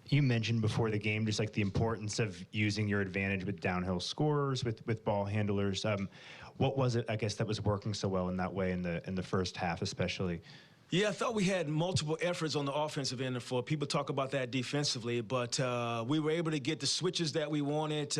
You mentioned before the game just like the importance of using your advantage with downhill scorers, with ball handlers. What was it, I guess, that was working so well in that way in the first half, especially? Yeah, I thought we had multiple efforts on the offensive end of the floor. People talk about that defensively, but we were able to get the switches that we wanted.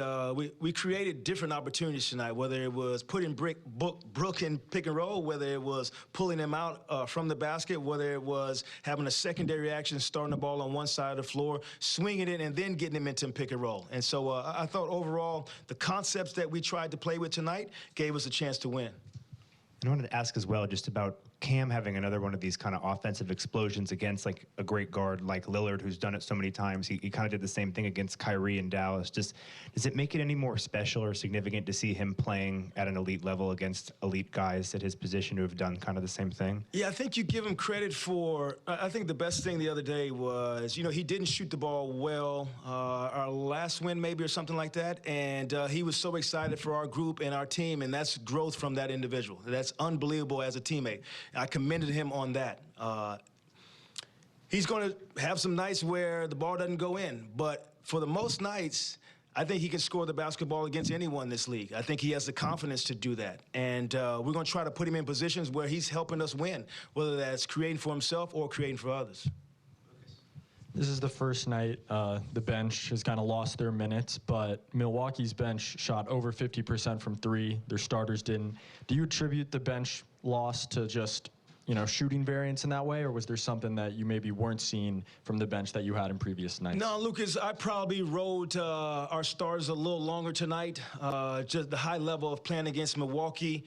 We created different opportunities tonight, whether it was putting Brook in pick and roll, whether it was pulling him out from the basket, whether it was having a secondary action, starting the ball on one side of the floor, swinging it, and then getting him into pick and roll. And so I thought overall the concepts that we tried to play with tonight gave us a chance to win. And I wanted to ask as well just about Cam having another one of these kind of offensive explosions against like a great guard like Lillard, who's done it so many times. He kind of did the same thing against Kyrie in Dallas. Just does it make it any more special or significant to see him playing at an elite level against elite guys at his position who have done kind of the same thing? Yeah, I think you give him credit for, I think the best thing the other day was, he didn't shoot the ball well, our last win maybe or something like that, and he was so excited for our group and our team, and that's growth from that individual. That's unbelievable as a teammate. I commended him on that. He's going to have some nights where the ball doesn't go in, but for the most nights, I think he can score the basketball against anyone in this league. I think he has the confidence to do that. And we're going to try to put him in positions where he's helping us win, whether that's creating for himself or creating for others. This is the first night the bench has kind of lost their minutes, but Milwaukee's bench shot over 50% from three. Their starters didn't. Do you attribute the bench loss to just shooting variance in that way, or was there something that you maybe weren't seeing from the bench that you had in previous nights? No, Lucas, I probably rode our stars a little longer tonight. Just the high level of playing against Milwaukee.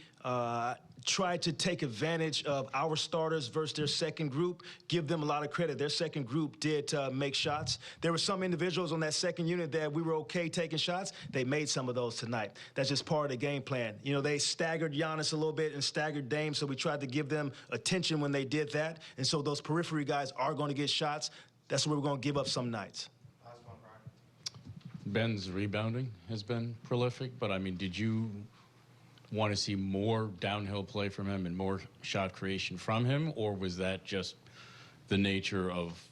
Tried to take advantage of our starters versus their second group, give them a lot of credit. Their second group did make shots. There were some individuals on that second unit that we were okay taking shots. They made some of those tonight. That's just part of the game plan. They staggered Giannis a little bit and staggered Dame, so we tried to give them attention when they did that. And so those periphery guys are going to get shots. That's where we're going to give up some nights. Last one, Brian. Ben's rebounding has been prolific, but, I mean, did you want to see more downhill play from him and more shot creation from him, or was that just the nature of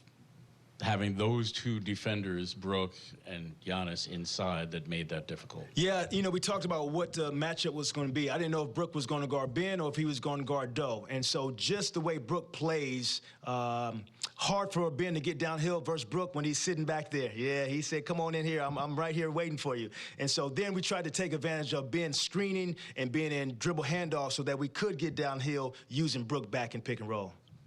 having those two defenders, Brook and Giannis, inside that made that difficult? Yeah, we talked about what the matchup was going to be. I didn't know if Brook was going to guard Ben or if he was going to guard Doe. And so just the way Brook plays, hard for Ben to get downhill versus Brook when he's sitting back there. Yeah, he said, come on in here. I'm right here waiting for you. And so then we tried to take advantage of Ben screening and being in dribble handoff so that we could get downhill using Brook back in pick and roll.